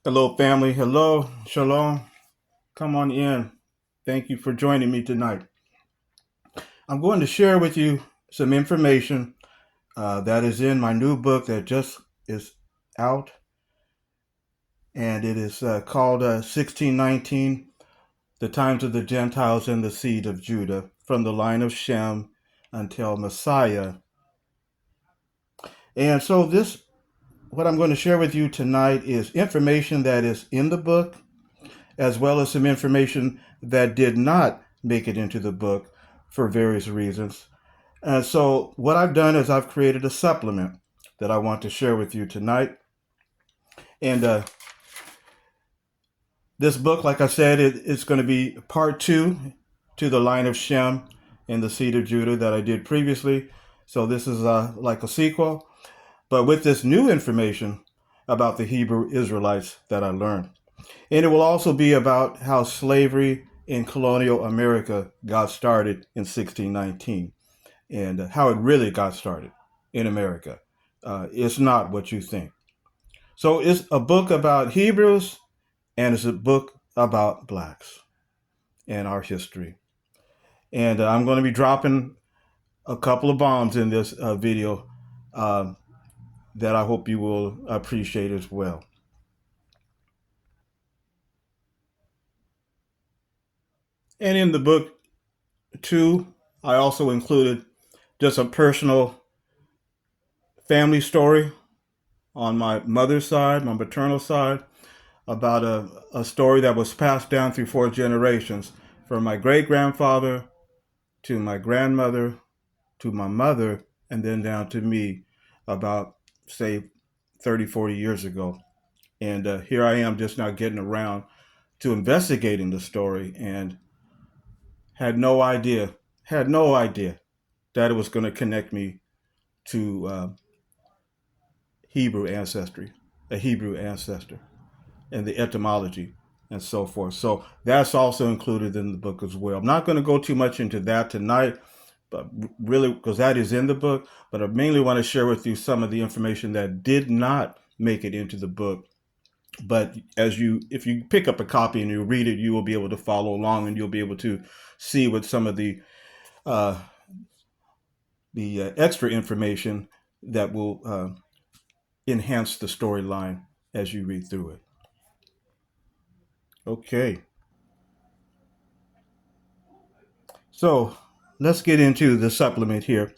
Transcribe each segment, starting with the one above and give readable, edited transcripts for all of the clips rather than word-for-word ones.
Hello, family. Hello, shalom. Come on in. Thank you for joining me tonight. I'm going to share with you some information that is in my new book that just is out, and it is called 1619 The Times of the Gentiles and the Seed of Judah, from the line of Shem until Messiah. And so, what I'm going to share with you tonight is information that is in the book, as well as some information that did not make it into the book for various reasons. And so, what I've done is I've created a supplement that I want to share with you tonight. And this book, like I said, it's going to be part two to the line of Shem and the seed of Judah that I did previously. So, this is like a sequel, but with this new information about the Hebrew Israelites that I learned. And it will also be about how slavery in colonial America got started in 1619 and how it really got started in America. It's not what you think. So it's a book about Hebrews and it's a book about blacks and our history. And I'm going to be dropping a couple of bombs in this video that I hope you will appreciate as well. And in the book, too, I also included just a personal family story on my mother's side, my maternal side, about a story that was passed down through four generations from my great grandfather to my grandmother to my mother and then down to me about, say, 30, 40 years ago. And here I am just now getting around to investigating the story and had no idea that it was going to connect me to Hebrew ancestry, a Hebrew ancestor, and the etymology and so forth. So that's also included in the book as well. I'm not going to go too much into that tonight, but really because that is in the book. But I mainly want to share with you some of the information that did not make it into the book. But if you pick up a copy and you read it, you will be able to follow along and you'll be able to see what some of uh, the extra information that will enhance the storyline as you read through it. Okay, so let's get into the supplement here.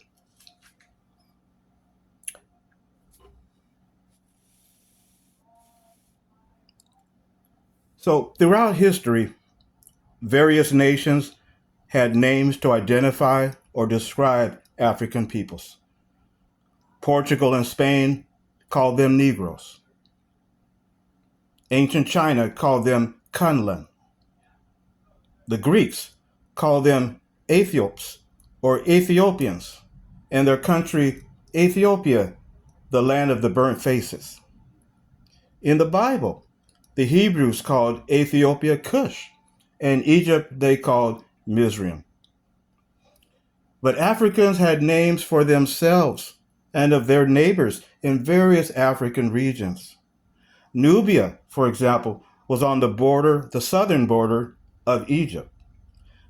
So, throughout history, various nations had names to identify or describe African peoples. Portugal and Spain called them Negroes. Ancient China called them Kunlun. The Greeks called them Ethiops or Ethiopians, and their country Ethiopia, the land of the burnt faces. In the Bible, the Hebrews called Ethiopia Cush, and Egypt they called Mizraim. But Africans had names for themselves and of their neighbors in various African regions. Nubia, for example, was on the southern border of Egypt.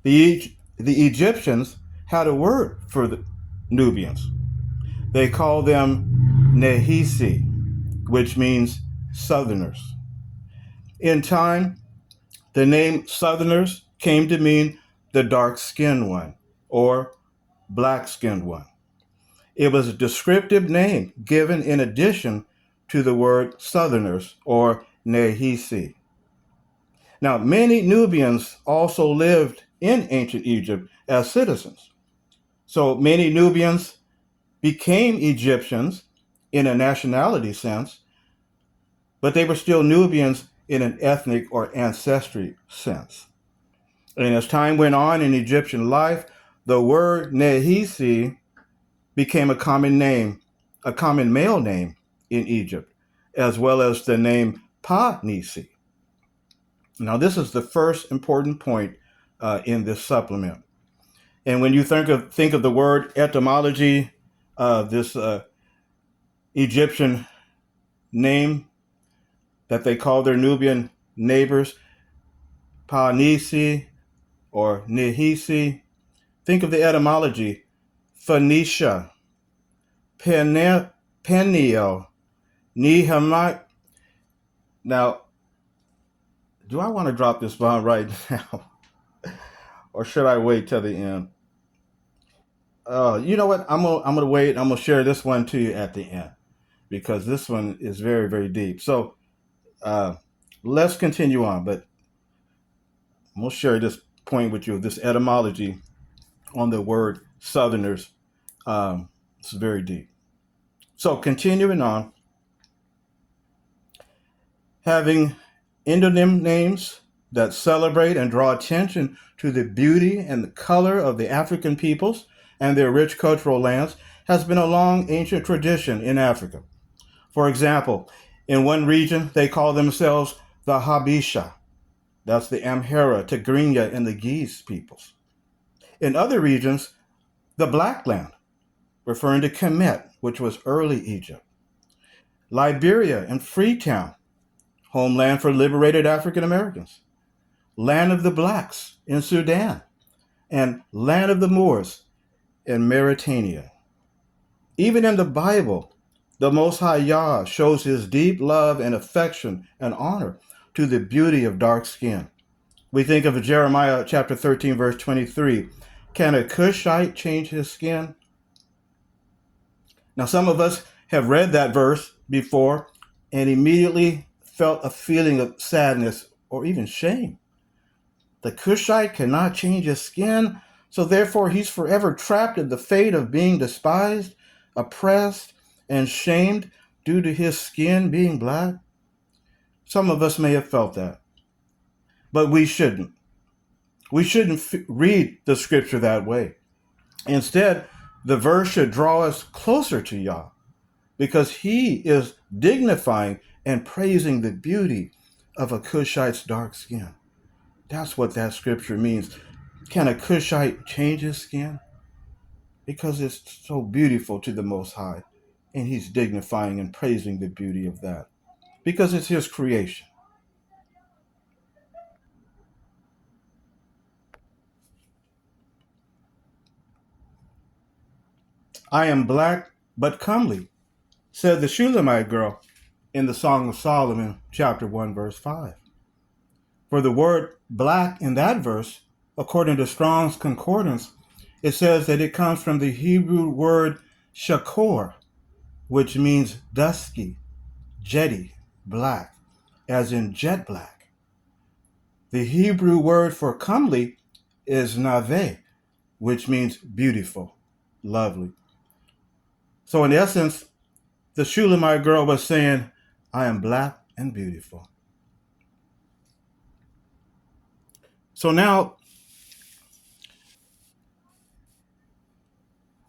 The Egyptians had a word for the Nubians. They called them Nehisi, which means southerners. In time, the name Southerners came to mean the dark skinned one or black skinned one. It was a descriptive name given in addition to the word Southerners or Nehisi. Now, many Nubians also lived in ancient Egypt as citizens. So many Nubians became Egyptians in a nationality sense, but they were still Nubians in an ethnic or ancestry sense. And as time went on in Egyptian life, the word Nehisi became a common name, a common male name in Egypt, as well as the name Pa-Nisi. Now, this is the first important point in this supplement. And when you think of the word etymology, this Egyptian name, that they call their Nubian neighbors Pa-Nisi or Nihisi. Think of the etymology: Phoenicia, Peniel, Nehemiah. Now, do I want to drop this bomb right now, or should I wait till the end? You know what? I'm gonna wait. I'm gonna share this one to you at the end because this one is very, very deep. So uh, let's continue on. But I'm gonna share this point with you. This etymology on the word Southerners. It's very deep. So continuing on, having endonym names that celebrate and draw attention to the beauty and the color of the African peoples and their rich cultural lands has been a long ancient tradition in Africa. For example, in one region, they call themselves the Habesha. That's the Amhara, Tigrinya, and the Ge'ez peoples. In other regions, the Black Land, referring to Kemet, which was early Egypt. Liberia and Freetown, homeland for liberated African Americans. Land of the Blacks in Sudan, and Land of the Moors in Mauritania. Even in the Bible, the Most High Yah shows his deep love and affection and honor to the beauty of dark skin. We think of Jeremiah chapter 13, verse 23. Can a Cushite change his skin? Now, some of us have read that verse before and immediately felt a feeling of sadness or even shame. The Cushite cannot change his skin, so therefore he's forever trapped in the fate of being despised, oppressed, and shamed due to his skin being black. Some of us may have felt that, but we shouldn't. We shouldn't read the scripture that way. Instead, the verse should draw us closer to Yah because he is dignifying and praising the beauty of a Cushite's dark skin. That's what that scripture means. Can a Cushite change his skin? Because it's so beautiful to the Most High, and he's dignifying and praising the beauty of that because it's his creation. I am black but comely, said the Shulamite girl in the Song of Solomon, chapter 1, verse 5. For the word black in that verse, according to Strong's Concordance, it says that it comes from the Hebrew word shakor, which means dusky, jetty, black, as in jet black. The Hebrew word for comely is nave, which means beautiful, lovely. So in essence, the Shulamite girl was saying, I am black and beautiful. So now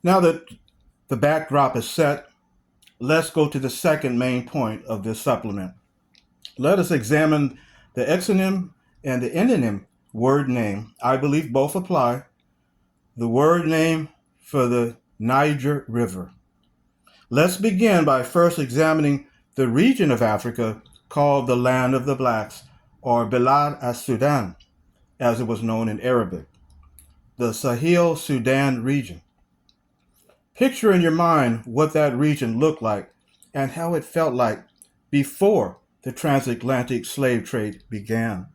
that the backdrop is set, let's go to the second main point of this supplement. Let us examine the exonym and the endonym word name. I believe both apply. The word name for the Niger River. Let's begin by first examining the region of Africa called the Land of the Blacks, or Bilad as-Sudan, as it was known in Arabic, the Sahel Sudan region. Picture in your mind what that region looked like and how it felt like before the transatlantic slave trade began.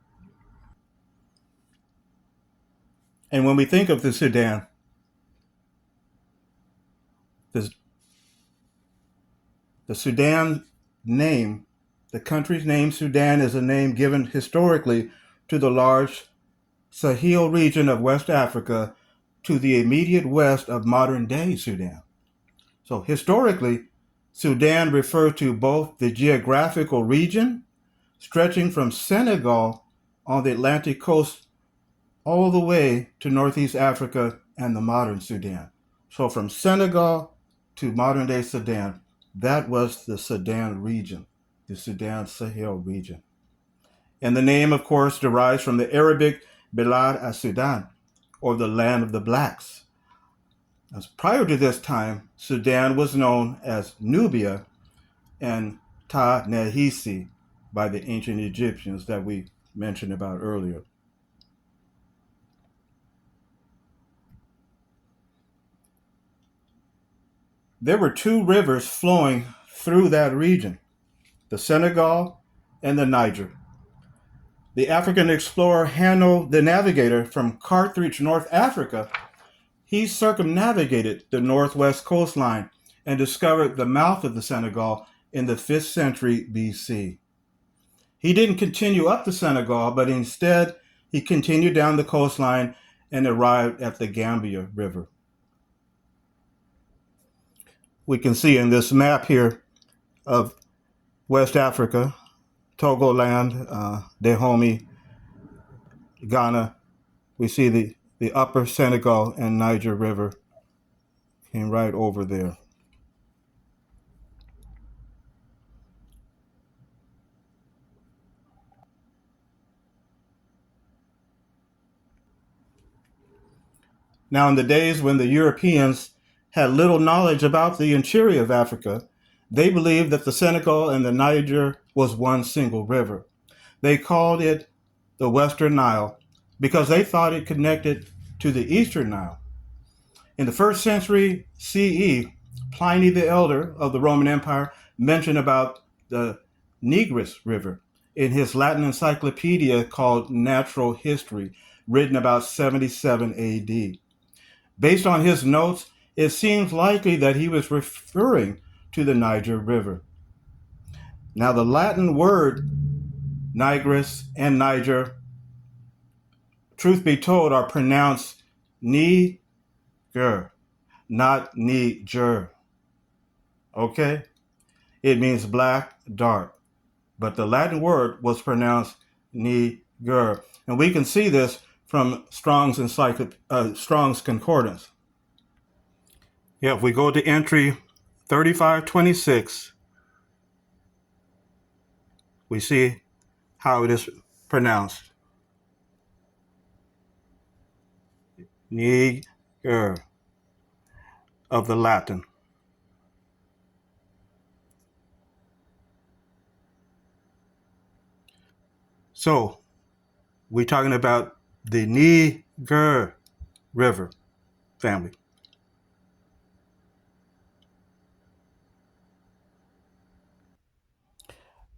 And when we think of the Sudan, the Sudan name, the country's name Sudan, is a name given historically to the large Sahel region of West Africa to the immediate west of modern-day Sudan. So historically, Sudan refers to both the geographical region stretching from Senegal on the Atlantic coast all the way to Northeast Africa and the modern Sudan. So from Senegal to modern-day Sudan, that was the Sudan region, the Sudan Sahel region. And the name, of course, derives from the Arabic Bilad as-Sudan, or the land of the blacks. As prior to this time, Sudan was known as Nubia and Ta Nehisi, by the ancient Egyptians that we mentioned about earlier. There were two rivers flowing through that region, the Senegal and the Niger. The African explorer Hanno the Navigator from Carthage, North Africa, he circumnavigated the northwest coastline and discovered the mouth of the Senegal in the 5th century BC. He didn't continue up the Senegal, but instead he continued down the coastline and arrived at the Gambia River. We can see in this map here of West Africa, Togoland, Dahomey, Ghana, we see the upper Senegal and Niger River came right over there. Now, in the days when the Europeans had little knowledge about the interior of Africa, they believed that the Senegal and the Niger was one single river. They called it the Western Nile because they thought it connected to the Eastern Nile. In the 1st century CE, Pliny the Elder of the Roman Empire mentioned about the Niger River in his Latin encyclopedia called Natural History, written about 77 AD. Based on his notes, it seems likely that he was referring to the Niger River. Now, the Latin word Nigris and Niger, truth be told, are pronounced Niger, not Niger. Okay? It means black, dark. But the Latin word was pronounced Niger. And we can see this from Strong's Concordance. Yeah, if we go to entry 3526, we see how it is pronounced. Niger of the Latin. So we're talking about the Niger River family.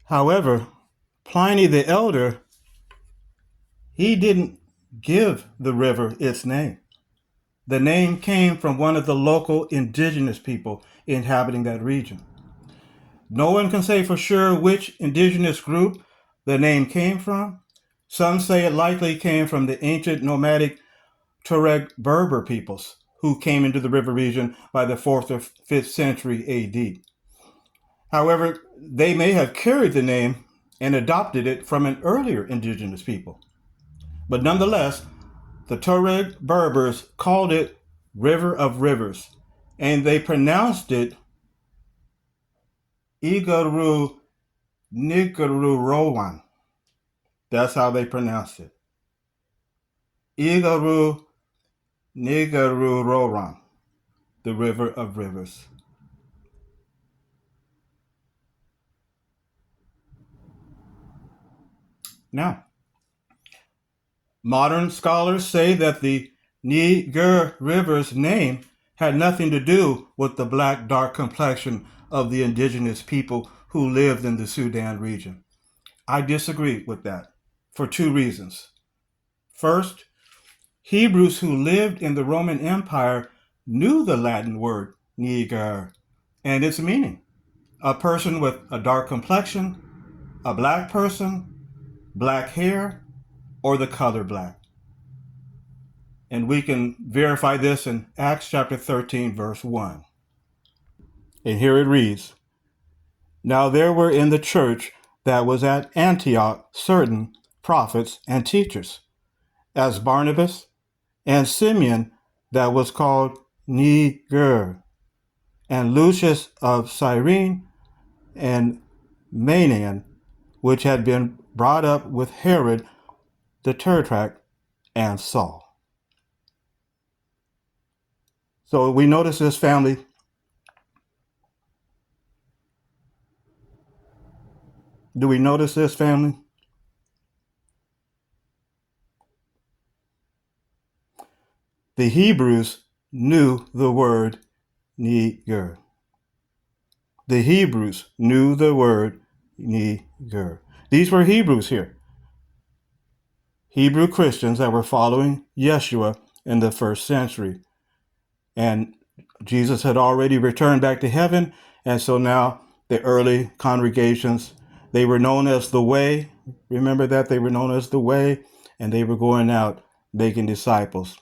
However, Pliny the Elder, he didn't give the river its name. The name came from one of the local indigenous people inhabiting that region. No one can say for sure which indigenous group the name came from. Some say it likely came from the ancient nomadic Tuareg Berber peoples who came into the river region by the 4th or 5th century AD. However, they may have carried the name and adopted it from an earlier indigenous people. But nonetheless, the Tuareg Berbers called it River of Rivers, and they pronounced it Igaru Nigaru Rowan. That's how they pronounced it. Igaru Nigaru Rowan, the River of Rivers. Now, modern scholars say that the Niger River's name had nothing to do with the black, dark complexion of the indigenous people who lived in the Sudan region. I disagree with that for two reasons. First, Hebrews who lived in the Roman Empire knew the Latin word Niger and its meaning. A person with a dark complexion, a black person, black hair, or the color black. And we can verify this in Acts chapter 13, verse 1. And here it reads, "Now there were in the church that was at Antioch certain prophets and teachers, as Barnabas and Simeon that was called Niger, and Lucius of Cyrene, and Manaen, which had been brought up with Herod the Tetrarch, and Saul." So we notice this family Do we notice this, family? The Hebrews knew the word Niger. The Hebrews knew the word Niger. These were Hebrews here. Hebrew Christians that were following Yeshua in the first century. And Jesus had already returned back to heaven. And so now the early congregations, they were known as the Way. Remember that? They were known as the Way, and they were going out making disciples.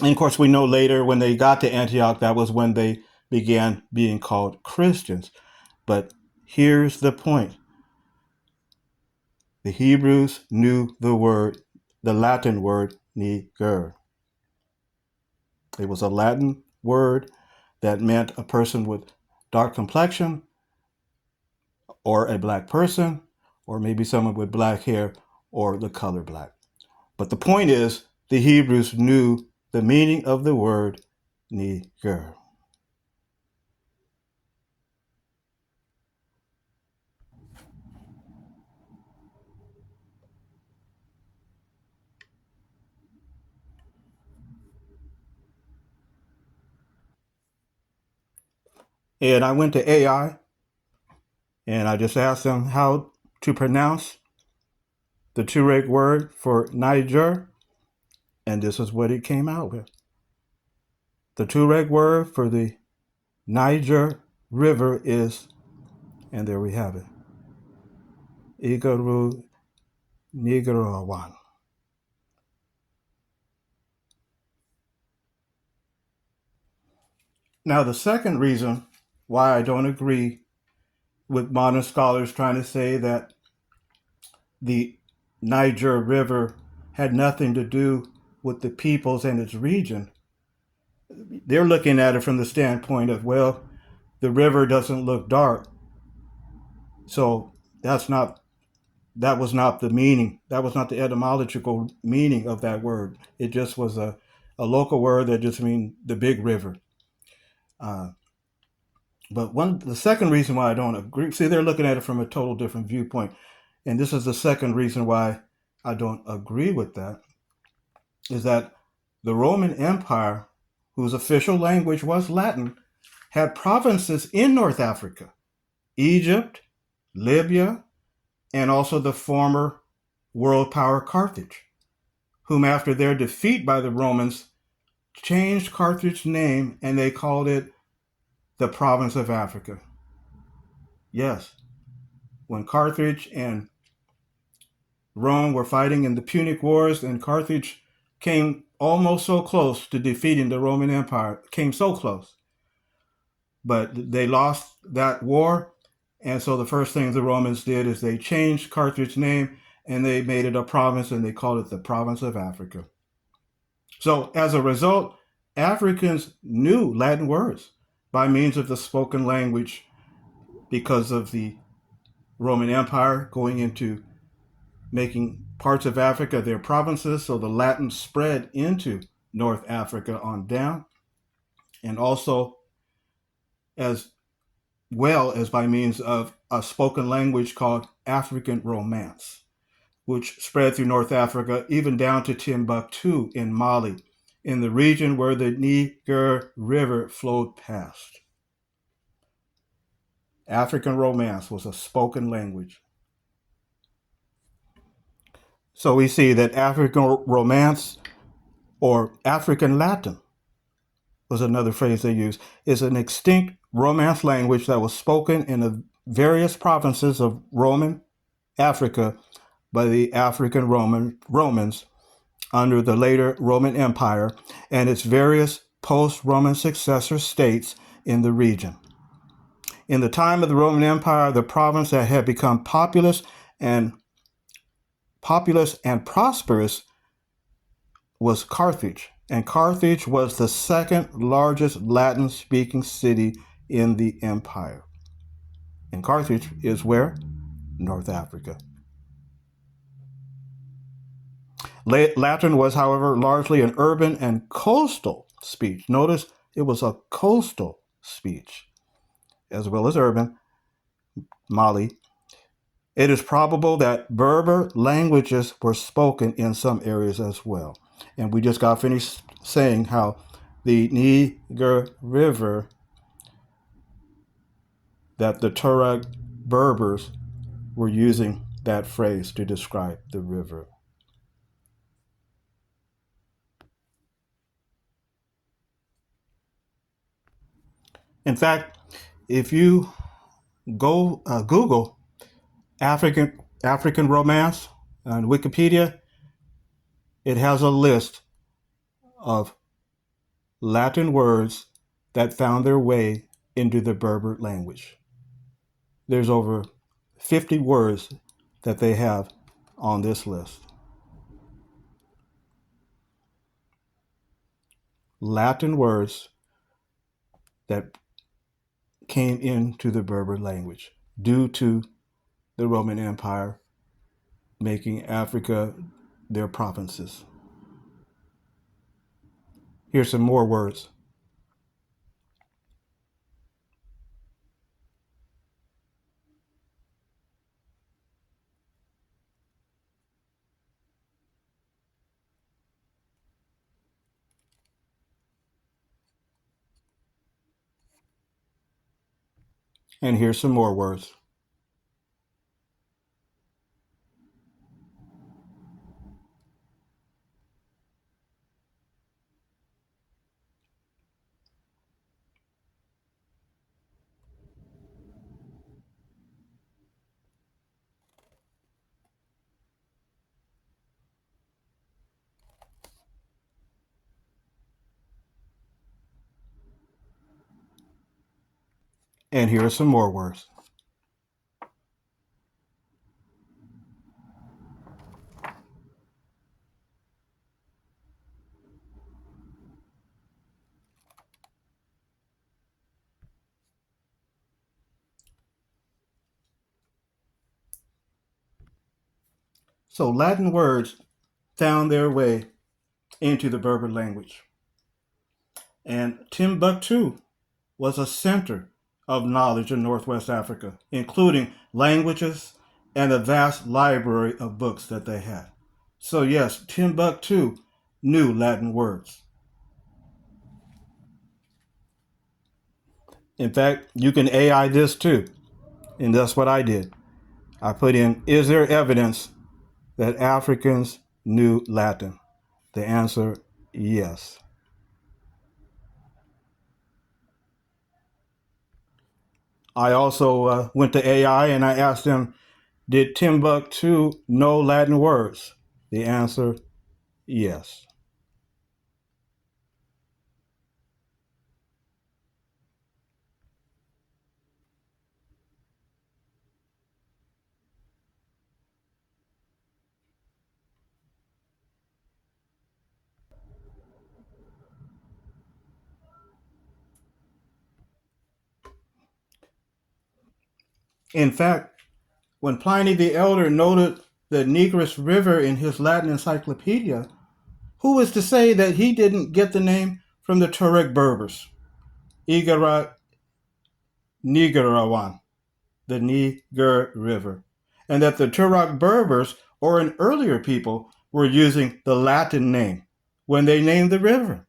And of course, we know later when they got to Antioch, that was when they began being called Christians. But here's the point. The Hebrews knew the word, the Latin word, niger. It was a Latin word that meant a person with dark complexion, or a black person, or maybe someone with black hair, or the color black. But the point is, the Hebrews knew the meaning of the word niger. And I went to AI, and I just asked them how to pronounce the Tuareg word for Niger, and this is what it came out with. The Tuareg word for the Niger River is, and there we have it, Igaru Nigarawan. Now, the second reason why I don't agree with modern scholars trying to say that the Niger River had nothing to do with the peoples and its region, they're looking at it from the standpoint of, well, the river doesn't look dark, so that was not the meaning. That was not the etymological meaning of that word. It just was a local word that just means the big river. But the second reason why I don't agree, see, they're looking at it from a total different viewpoint. And this is the second reason why I don't agree with that, is that the Roman Empire, whose official language was Latin, had provinces in North Africa, Egypt, Libya, and also the former world power Carthage, whom after their defeat by the Romans changed Carthage's name and they called it the province of Africa. Yes, when Carthage and Rome were fighting in the Punic Wars, and Carthage came almost so close to defeating the Roman Empire, came so close. But they lost that war, and so the first thing the Romans did is they changed Carthage's name, and they made it a province, and they called it the province of Africa. So as a result, Africans knew Latin words by means of the spoken language because of the Roman Empire going into making parts of Africa their provinces, so the Latin spread into North Africa on down, and also as well as by means of a spoken language called African Romance, which spread through North Africa, even down to Timbuktu in Mali, in the region where the Niger River flowed past. African Romance was a spoken language. So we see that African Romance, or African Latin was another phrase they used, is an extinct Romance language that was spoken in the various provinces of Roman Africa by the African Romans under the later Roman Empire and its various post-Roman successor states in the region. In the time of the Roman Empire, the province that had become populous and prosperous was Carthage, and Carthage was the second largest Latin-speaking city in the empire. And Carthage is where? North Africa. Latin was, however, largely an urban and coastal speech. Notice it was a coastal speech, as well as urban. Mali, It is probable that Berber languages were spoken in some areas as well. And we just got finished saying how the Niger River, that the Tuareg Berbers were using that phrase to describe the river. In fact, if you go Google African romance on Wikipedia, it has a list of Latin words that found their way into the Berber language. There's over 50 words that they have on this list. Latin words that came into the Berber language due to the Roman Empire making Africa their provinces. Here's some more words. And here's some more words. And here are some more words. So Latin words found their way into the Berber language. And Timbuktu was a center of knowledge in Northwest Africa, including languages and a vast library of books that they had. So yes, Timbuktu knew Latin words. In fact, you can AI this too, and that's what I did. I put in, is there evidence that Africans knew Latin? The answer, yes. I also went to AI and I asked them, did Timbuktu know Latin words? The answer, yes. In fact, when Pliny the Elder noted the Niger River in his Latin encyclopedia, who is to say that he didn't get the name from the Tuareg Berbers? Igarat Nigerawan, the Niger River, and that the Tuareg Berbers, or an earlier people, were using the Latin name when they named the river.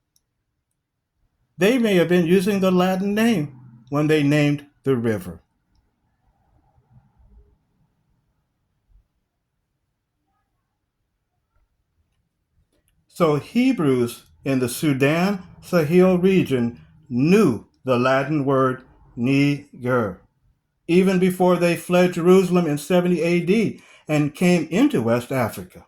They may have been using the Latin name when they named the river. So Hebrews in the Sudan Sahel region knew the Latin word Niger, even before they fled Jerusalem in 70 AD and came into West Africa.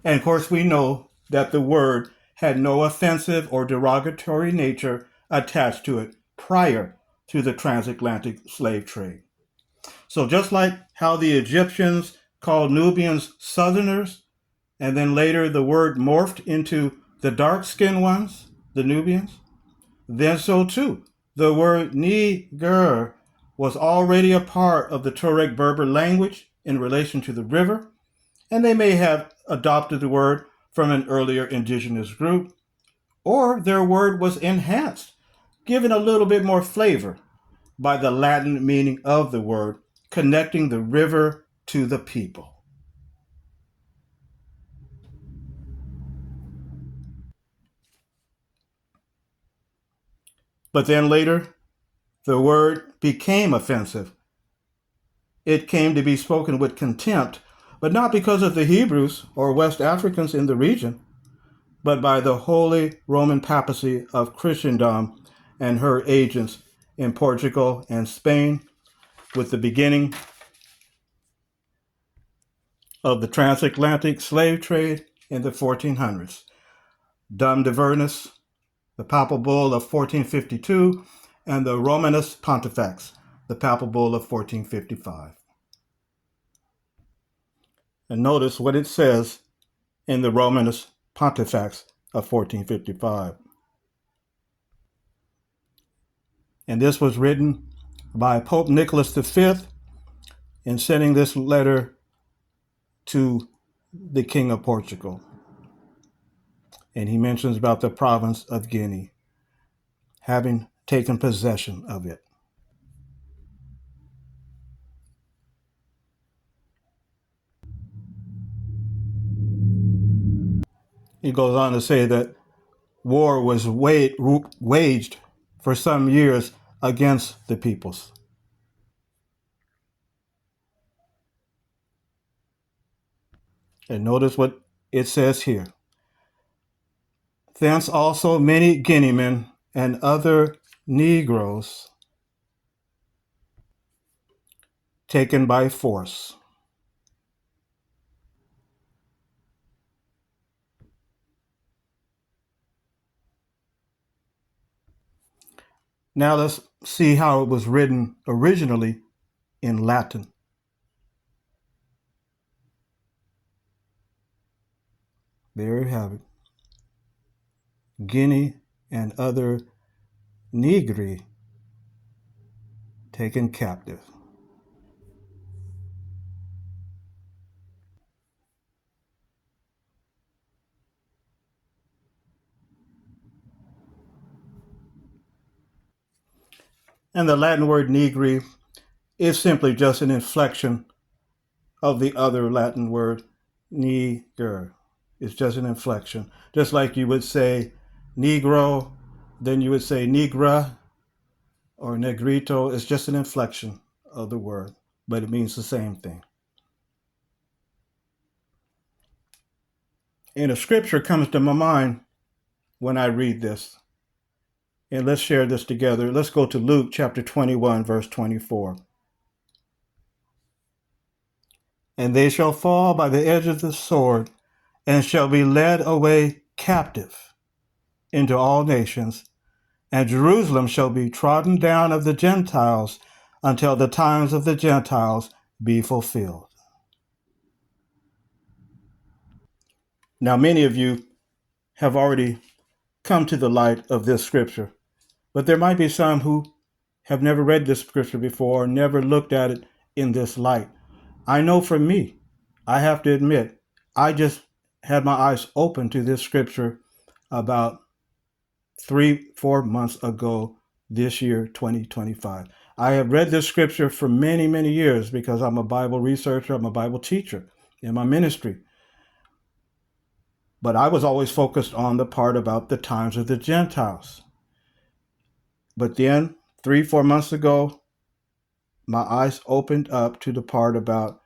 And of course, we know that the word had no offensive or derogatory nature attached to it prior to the transatlantic slave trade. So just like how the Egyptians called Nubians Southerners, and then later the word morphed into the dark-skinned ones, the Nubians, then so too, the word Niger was already a part of the Tuareg Berber language in relation to the river, and they may have adopted the word from an earlier indigenous group, or their word was enhanced given a little bit more flavor by the Latin meaning of the word, connecting the river to the people. But then later, the word became offensive. It came to be spoken with contempt, but not because of the Hebrews or West Africans in the region, but by the Holy Roman Papacy of Christendom and her agents in Portugal and Spain, with the beginning of the transatlantic slave trade in the 1400s. Dum Divernus, the Papal Bull of 1452, and the Romanus Pontifex, the Papal Bull of 1455. And notice what it says in the Romanus Pontifex of 1455. And this was written by Pope Nicholas V in sending this letter to the King of Portugal. And he mentions about the province of Guinea, having taken possession of it. He goes on to say that war was waged for some years against the peoples. And notice what it says here. Thence also many Guineamen and other Negroes taken by force. Now let's see how it was written originally in Latin. There you have it. Guinea and other Negri taken captive. And the Latin word negri is simply just an inflection of the other Latin word niger. It's just an inflection. Just like you would say negro, then you would say negra or negrito. It's just an inflection of the word, but it means the same thing. And a scripture comes to my mind when I read this. And let's share this together. Let's go to Luke chapter 21, verse 24. And they shall fall by the edge of the sword, and shall be led away captive into all nations, and Jerusalem shall be trodden down of the Gentiles until the times of the Gentiles be fulfilled. Now, many of you have already come to the light of this scripture, but there might be some who have never read this scripture before, never looked at it in this light. I know for me, I have to admit, I just had my eyes open to this scripture about 3-4 months ago, this year, 2025. I have read this scripture for many, many years because I'm a Bible researcher, I'm a Bible teacher in my ministry. But I was always focused on the part about the times of the Gentiles. But then, 3-4 months ago, my eyes opened up to the part about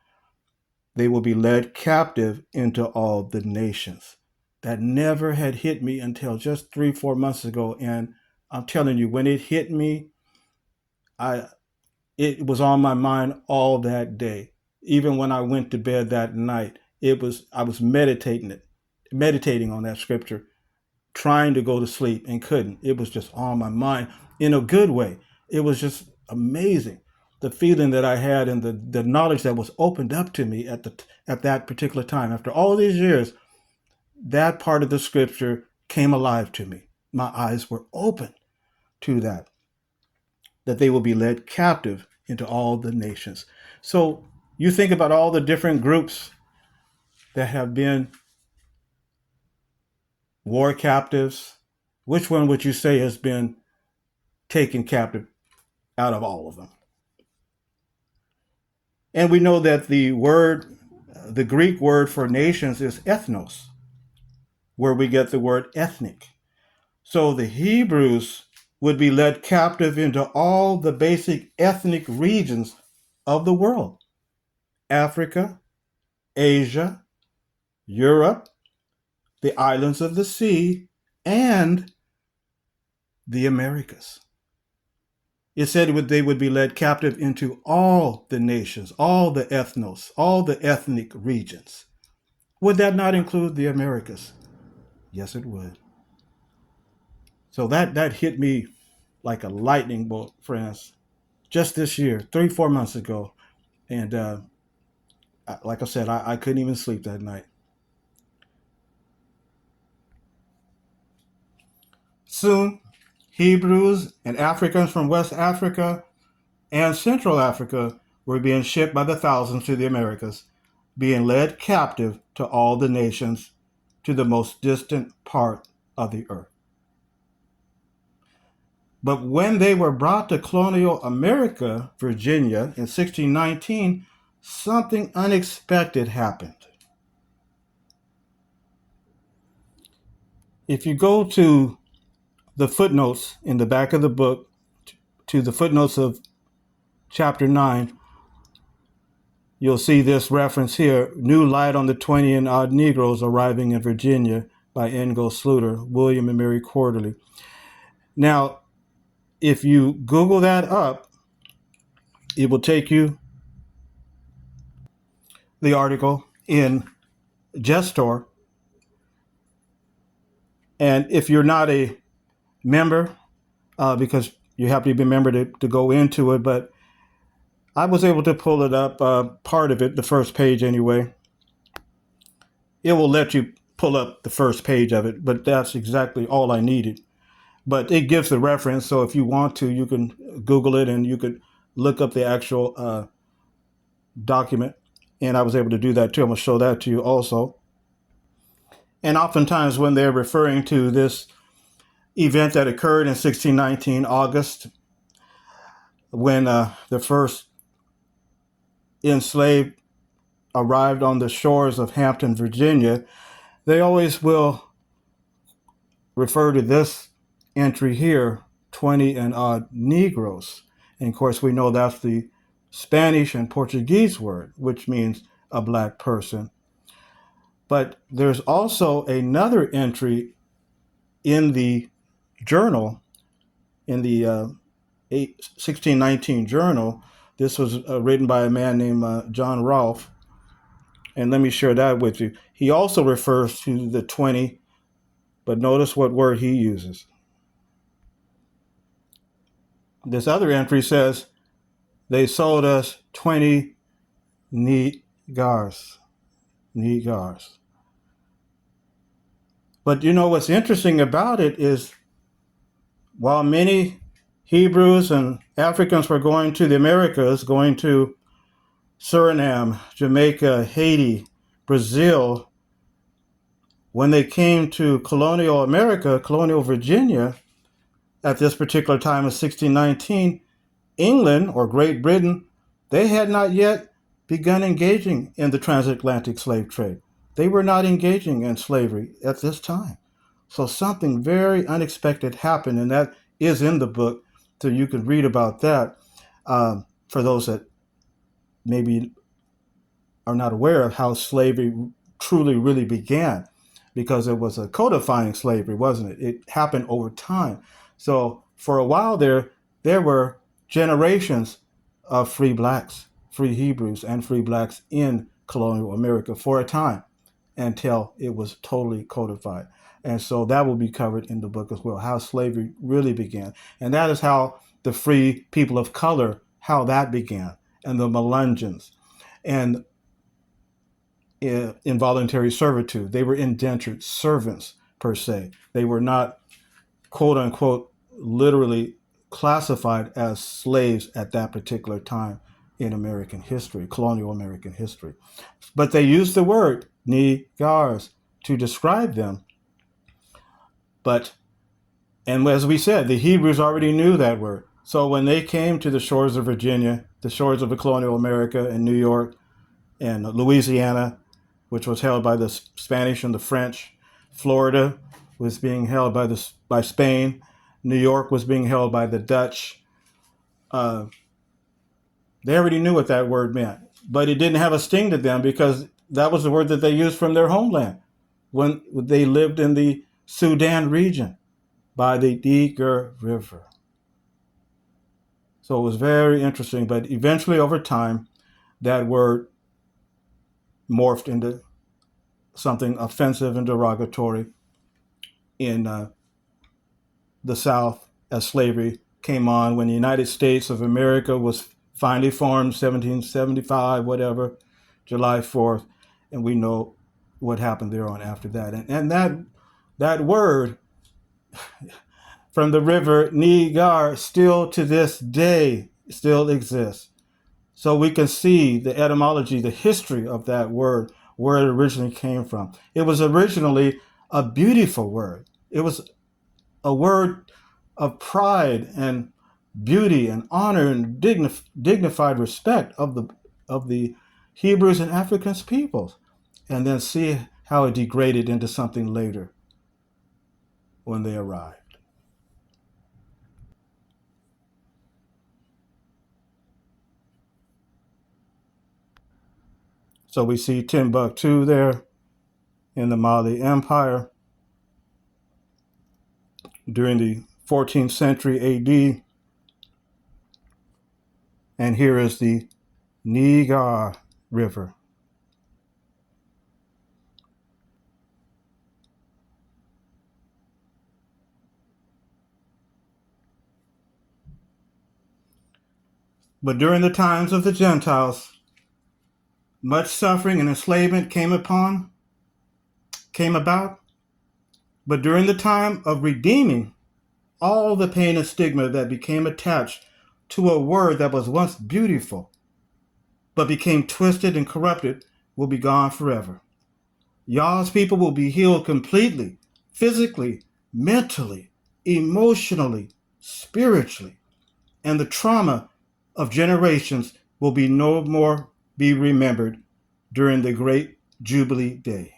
they will be led captive into all the nations. That never had hit me until just 3-4 months ago. And I'm telling you, when it hit me, it was on my mind all that day. Even when I went to bed that night, I was meditating on that scripture, trying to go to sleep and couldn't. It was just on my mind in a good way. It was just amazing. The feeling that I had and the knowledge that was opened up to me at that particular time. After all these years, that part of the scripture came alive to me. My eyes were open to that they will be led captive into all the nations. So you think about all the different groups that have been war captives. Which one would you say has been taken captive out of all of them. And we know that the Greek word for nations is ethnos, where we get the word ethnic. So the Hebrews would be led captive into all the basic ethnic regions of the world: Africa, Asia, Europe, the islands of the sea, and the Americas. It said they would be led captive into all the nations, all the ethnos, all the ethnic regions. Would that not include the Americas? Yes, it would. So that hit me like a lightning bolt, friends, just this year, 3-4 months ago. And like I said, I couldn't even sleep that night. Soon, Hebrews and Africans from West Africa and Central Africa were being shipped by the thousands to the Americas, being led captive to all the nations to the most distant part of the earth. But when they were brought to colonial America, Virginia, in 1619, something unexpected happened. If you go to the footnotes in the back of the book, to the footnotes of chapter 9, you'll see this reference here: New Light on the 20 and Odd Negroes Arriving in Virginia by Ngo Sluter, William and Mary Quarterly. Now, if you Google that up, it will take you the article in Gestor. And if you're not a member, because you have to be a member to go into it, but I was able to pull it up, part of it, the first page anyway. It will let you pull up the first page of it, but that's exactly all I needed. But it gives the reference, so if you want to, you can Google it and you could look up the actual document. And I was able to do that too. I'm going to show that to you also. And oftentimes when they're referring to this event that occurred in 1619, August, when the first enslaved arrived on the shores of Hampton, Virginia, they always will refer to this entry here, 20 and odd Negroes. And of course, we know that's the Spanish and Portuguese word, which means a black person. But there's also another entry in the journal, in the 1619 journal. This was written by a man named John Rolfe. And let me share that with you. He also refers to the 20, but notice what word he uses. This other entry says, they sold us 20 negars. Negars. But you know what's interesting about it is, while many Hebrews and Africans were going to the Americas, going to Suriname, Jamaica, Haiti, Brazil, when they came to colonial America, colonial Virginia, at this particular time of 1619, England, or Great Britain, they had not yet begun engaging in the transatlantic slave trade. They were not engaging in slavery at this time. So something very unexpected happened, and that is in the book, so you can read about that, for those that maybe are not aware of how slavery truly really began, because it was a codifying slavery, wasn't it? It happened over time. So for a while there were generations of free blacks, free Hebrews, and free blacks in colonial America for a time, until it was totally codified. And so that will be covered in the book as well, how slavery really began. And that is how the free people of color, how that began, and the Melungeons, and involuntary servitude. They were indentured servants, per se. They were not, quote unquote, literally classified as slaves at that particular time in American history, colonial American history. But they used the word negars to describe them. But And as we said, the Hebrews already knew that word. So when they came to the shores of Virginia, the shores of the colonial America and New York and Louisiana, which was held by the Spanish and the French, Florida was being held by Spain, New York was being held by the Dutch. They already knew what that word meant, but it didn't have a sting to them because that was the word that they used from their homeland when they lived in the Sudan region by the Niger River. So it was very interesting, but eventually over time, that word morphed into something offensive and derogatory in the South as slavery came on. When the United States of America was finally formed, 1775, whatever, July 4th, and we know what happened there on after that. And that word from the river Niger still to this day still exists. So we can see the etymology, the history of that word, where it originally came from. It was originally a beautiful word. It was a word of pride and beauty and honor and dignified respect of the Hebrews and African peoples. And then see how it degraded into something later when they arrived. So we see Timbuktu there in the Mali Empire during the 14th century AD. And here is the Niger River. But during the times of the Gentiles, much suffering and enslavement came about. But during the time of redeeming, all the pain and stigma that became attached to a word that was once beautiful, but became twisted and corrupted, will be gone forever. Yah's people will be healed completely, physically, mentally, emotionally, spiritually, and the trauma of generations will be no more be remembered during the great Jubilee day.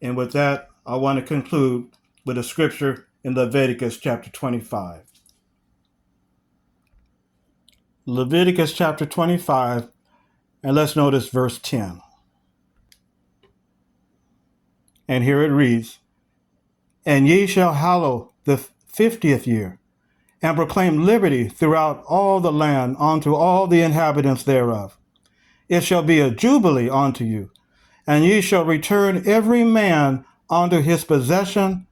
And with that, I want to conclude with a scripture in Leviticus chapter 25. Leviticus chapter 25, and let's notice verse 10. And here it reads, "And ye shall hallow the 50th year, and proclaim liberty throughout all the land unto all the inhabitants thereof. It shall be a jubilee unto you, and ye shall return every man unto his possession,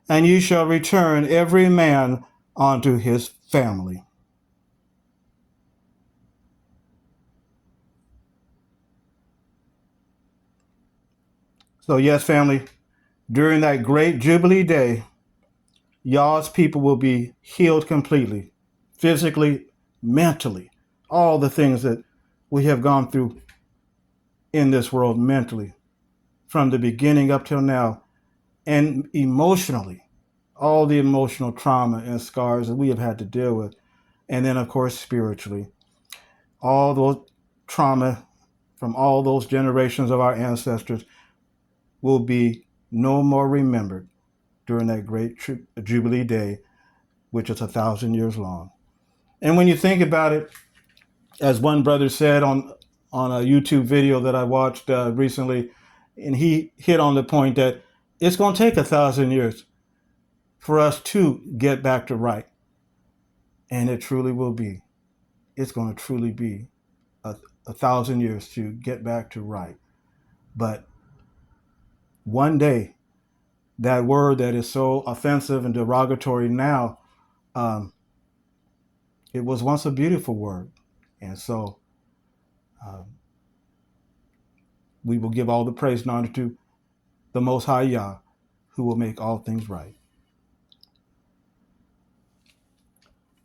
and ye shall return every man unto his family." So yes, family, during that great Jubilee day, Yah's people will be healed completely, physically, mentally, all the things that we have gone through in this world mentally, from the beginning up till now, and emotionally, all the emotional trauma and scars that we have had to deal with. And then, of course, spiritually, all those trauma from all those generations of our ancestors will be no more remembered during that great Jubilee day, which is 1,000 years long. And when you think about it, as one brother said on a YouTube video that I watched recently, and he hit on the point that it's going to take 1,000 years for us to get back to right. And it truly will be. It's going to truly be 1,000 years to get back to right. But one day, that word that is so offensive and derogatory now, it was once a beautiful word. And so we will give all the praise and honor to the Most High Yah, who will make all things right.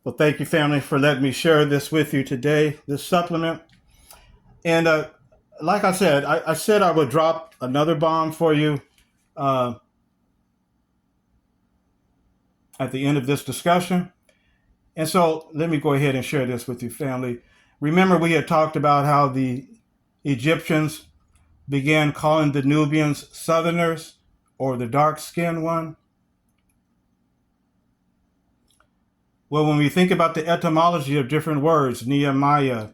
Well, thank you, family, for letting me share this with you today, this supplement. And like I said, I said I would drop another bomb for you at the end of this discussion. And so let me go ahead and share this with you, family. Remember, we had talked about how the Egyptians began calling the Nubians Southerners, or the dark-skinned one. Well, when we think about the etymology of different words, Nehemiah,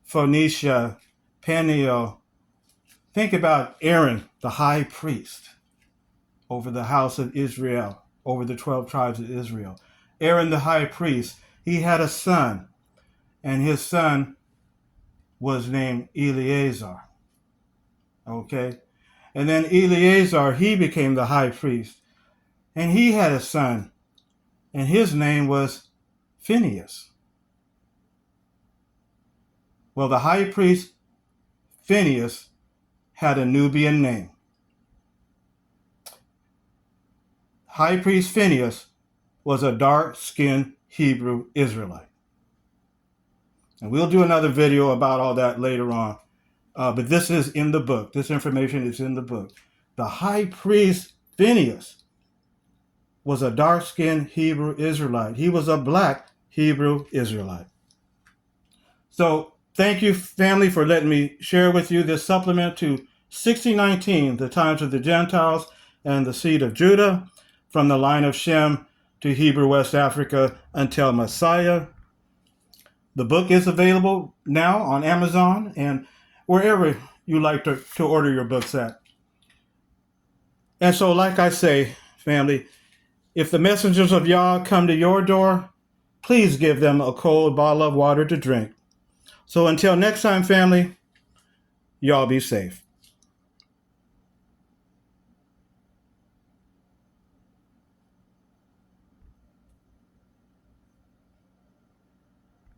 Phoenicia, Peniel, think about Aaron, the high priest over the house of Israel, over the 12 tribes of Israel. Aaron, the high priest, he had a son, and his son was named Eleazar. Okay? And then Eleazar, he became the high priest, and he had a son, and his name was Phinehas. Well, the high priest, Phinehas, had a Nubian name. High priest Phinehas was a dark-skinned Hebrew Israelite. And we'll do another video about all that later on. But this is in the book. This information is in the book. The high priest Phinehas was a dark-skinned Hebrew Israelite. He was a black Hebrew Israelite. So thank you, family, for letting me share with you this supplement to 1619, the times of the Gentiles and the seed of Judah, from the line of Shem to Hebrew West Africa until Messiah. The book is available now on Amazon and wherever you like to order your books at. And so, like I say, family, if the messengers of Yah come to your door, please give them a cold bottle of water to drink. So until next time, family, y'all be safe.